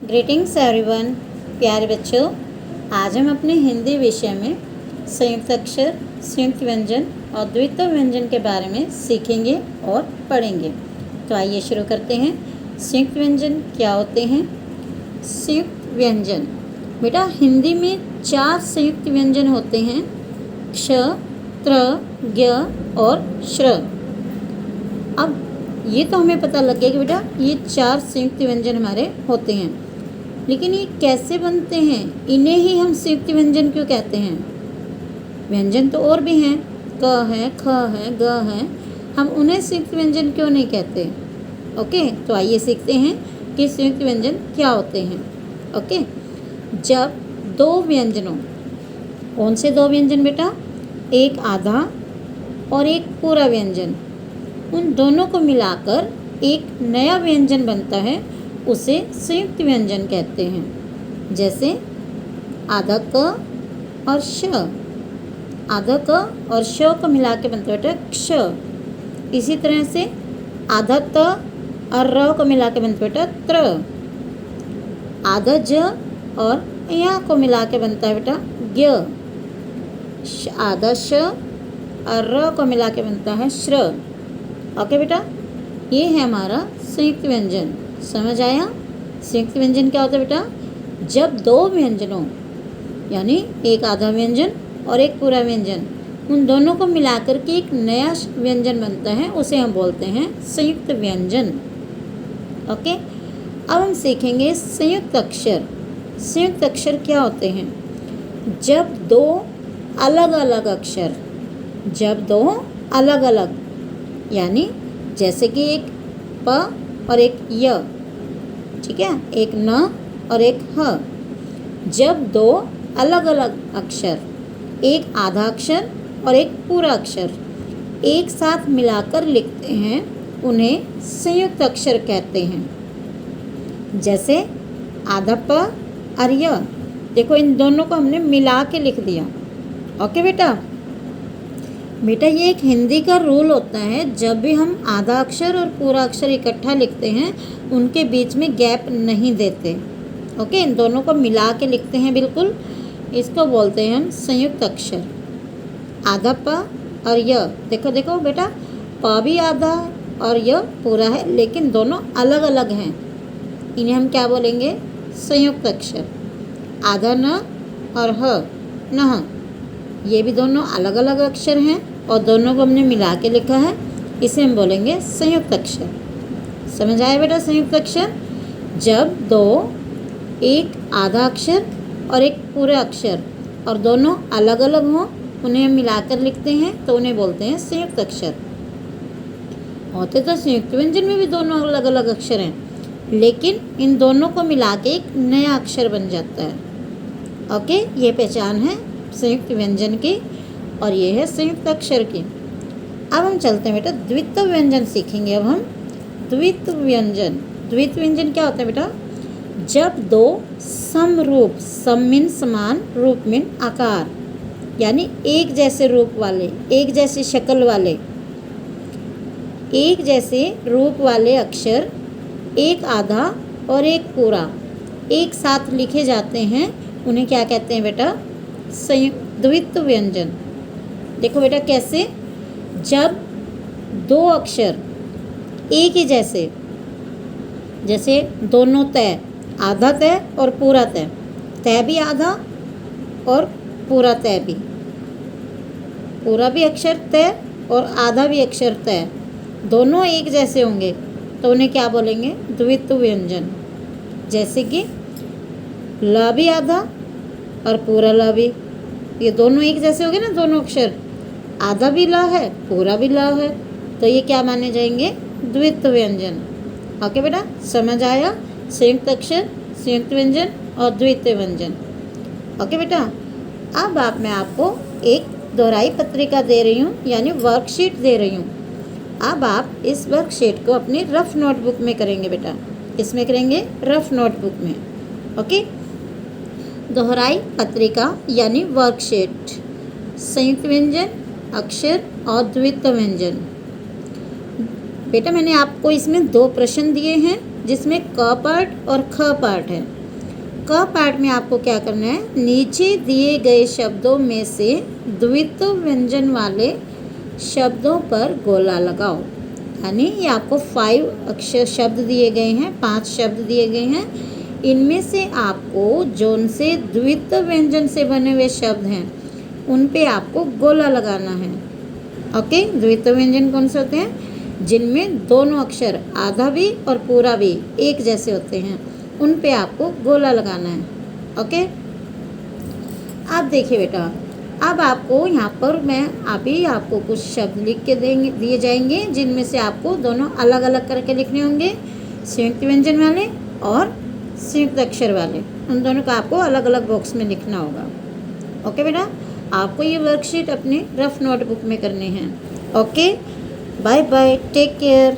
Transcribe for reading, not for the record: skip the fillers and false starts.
Greetings everyone. प्यारे बच्चों, आज हम अपने हिंदी विषय में संयुक्त अक्षर, संयुक्त व्यंजन और द्वित्व व्यंजन के बारे में सीखेंगे और पढ़ेंगे। तो आइए शुरू करते हैं। संयुक्त व्यंजन क्या होते हैं? संयुक्त व्यंजन बेटा हिंदी में 4 संयुक्त व्यंजन होते हैं: क्ष, त्र, ज्ञ और श्र। अब ये तो हमें पता लग गया कि बेटा ये 4 संयुक्त व्यंजन हमारे होते हैं, लेकिन ये कैसे बनते हैं? इन्हें ही हम संयुक्त व्यंजन क्यों कहते हैं? व्यंजन तो और भी हैं, क है, ख है, ग है, हम उन्हें संयुक्त व्यंजन क्यों नहीं कहते? ओके, तो आइए सीखते हैं कि संयुक्त व्यंजन क्या होते हैं। ओके, जब 2 व्यंजनों, कौन से 2 व्यंजन बेटा? एक आधा और एक पूरा व्यंजन, उन दोनों को मिलाकर एक नया व्यंजन बनता है, उसे संयुक्त व्यंजन कहते हैं। जैसे आधा क और श, आधा क और श को मिला के बनता है बेटा क्ष। इसी तरह से आधा त और र को मिला के बनता है बेटा त्र। आधा ज और य को मिला के बनता है बेटा ज्ञ। आधा श और र को मिला के बनता है श्र। ओके बेटा, ये है हमारा संयुक्त व्यंजन। समझ आया? संयुक्त व्यंजन क्या होता है बेटा? जब 2 व्यंजनों यानी एक आधा व्यंजन और एक पूरा व्यंजन, उन दोनों को मिलाकर के एक नया व्यंजन बनता है, उसे हम बोलते हैं संयुक्त व्यंजन। ओके, अब हम सीखेंगे संयुक्त अक्षर। संयुक्त अक्षर क्या होते हैं? जब 2 अलग अलग अक्षर, जब 2 अलग अलग, यानी जैसे कि एक प और एक य, ठीक है, एक न और एक ह। जब 2 अलग अलग अक्षर, एक आधा अक्षर और एक पूरा अक्षर, एक साथ मिलाकर लिखते हैं, उन्हें संयुक्त अक्षर कहते हैं। जैसे आधा प और य, देखो इन दोनों को हमने मिला के लिख दिया। ओके बेटा, ये एक हिंदी का रूल होता है, जब भी हम आधा अक्षर और पूरा अक्षर इकट्ठा लिखते हैं, उनके बीच में गैप नहीं देते। ओके, इन दोनों को मिला के लिखते हैं बिल्कुल, इसको बोलते हैं हम संयुक्त अक्षर। आधा प और य, देखो देखो बेटा, प भी आधा और य पूरा है, लेकिन दोनों अलग अलग हैं, इन्हें हम क्या बोलेंगे? संयुक्त अक्षर। आधा न और ह, नह, ये भी दोनों अलग अलग अक्षर हैं और दोनों को हमने मिला के लिखा है, इसे हम बोलेंगे संयुक्त अक्षर। समझ आया बेटा? संयुक्त अक्षर जब 2, एक आधा अक्षर और एक पूरा अक्षर, और दोनों अलग अलग हों, उन्हें हम मिलाकर लिखते हैं, तो उन्हें बोलते हैं संयुक्त अक्षर। होते तो संयुक्त व्यंजन में भी दोनों अलग अलग अक्षर हैं, लेकिन इन दोनों को मिला के एक नया अक्षर बन जाता है। ओके, ये पहचान है संयुक्त व्यंजन की और ये है संयुक्त अक्षर की। अब हम चलते हैं बेटा, द्वित्व व्यंजन सीखेंगे। अब हम द्वित्व व्यंजन। द्वित्व व्यंजन क्या होता है बेटा? जब 2 समरूप, सम मीन समान, रूप मीन आकार, यानी एक जैसे रूप वाले, एक जैसी शक्ल वाले, एक जैसे रूप वाले अक्षर, एक आधा और एक पूरा, एक साथ लिखे जाते हैं, उन्हें क्या कहते हैं बेटा? संयुक्त द्वित्व व्यंजन। देखो बेटा कैसे? जब 2 अक्षर एक ही जैसे, जैसे दोनों तय, आधा तय और पूरा तय, तय भी आधा और पूरा तय भी, पूरा भी अक्षर तय और आधा भी अक्षर तय, दोनों एक जैसे होंगे, तो उन्हें क्या बोलेंगे? द्वित्व व्यंजन। जैसे कि ल भी आधा और पूरा ल भी, ये दोनों एक जैसे हो गए ना, दोनों अक्षर, आधा भी ल है, पूरा भी ल है, तो ये क्या माने जाएंगे? द्वित्व व्यंजन। ओके बेटा, समझ आया? संयुक्त अक्षर, संयुक्त व्यंजन और द्वित्व व्यंजन। ओके बेटा, अब मैं आपको एक दोहराई पत्रिका दे रही हूँ, यानी वर्कशीट दे रही हूँ। अब आप इस वर्कशीट को अपनी रफ नोटबुक में करेंगे बेटा, इसमें करेंगे रफ नोटबुक में। ओके, दोहराई पत्रिका यानी वर्कशीट, संयुक्त व्यंजन, अक्षर और द्वित्व व्यंजन। बेटा मैंने आपको इसमें 2 प्रश्न दिए हैं, जिसमें क पार्ट और ख पार्ट है। क पार्ट में आपको क्या करना है, नीचे दिए गए शब्दों में से द्वित्व व्यंजन वाले शब्दों पर गोला लगाओ। यानी ये आपको 5 अक्षर शब्द दिए गए हैं, 5 शब्द दिए गए हैं। इनमें से आपको जोन से द्वित्व व्यंजन से बने हुए शब्द हैं उन पे आपको गोला लगाना है। ओके, द्वित्व व्यंजन कौन से होते हैं, जिनमें दोनों अक्षर आधा भी और पूरा भी एक जैसे होते हैं, उन पे आपको गोला लगाना है। ओके, अब देखिए बेटा, अब आपको यहाँ पर मैं अभी आपको कुछ शब्द लिख के दिए जाएंगे जिनमें से आपको दोनों अलग अलग करके लिखने होंगे, संयुक्त व्यंजन वाले और संयुक्त अक्षर वाले। उन दोनों का आपको अलग अलग बॉक्स में लिखना होगा। ओके बेटा, आपको ये वर्कशीट अपने रफ नोटबुक में करने हैं। Okay, bye bye, take care.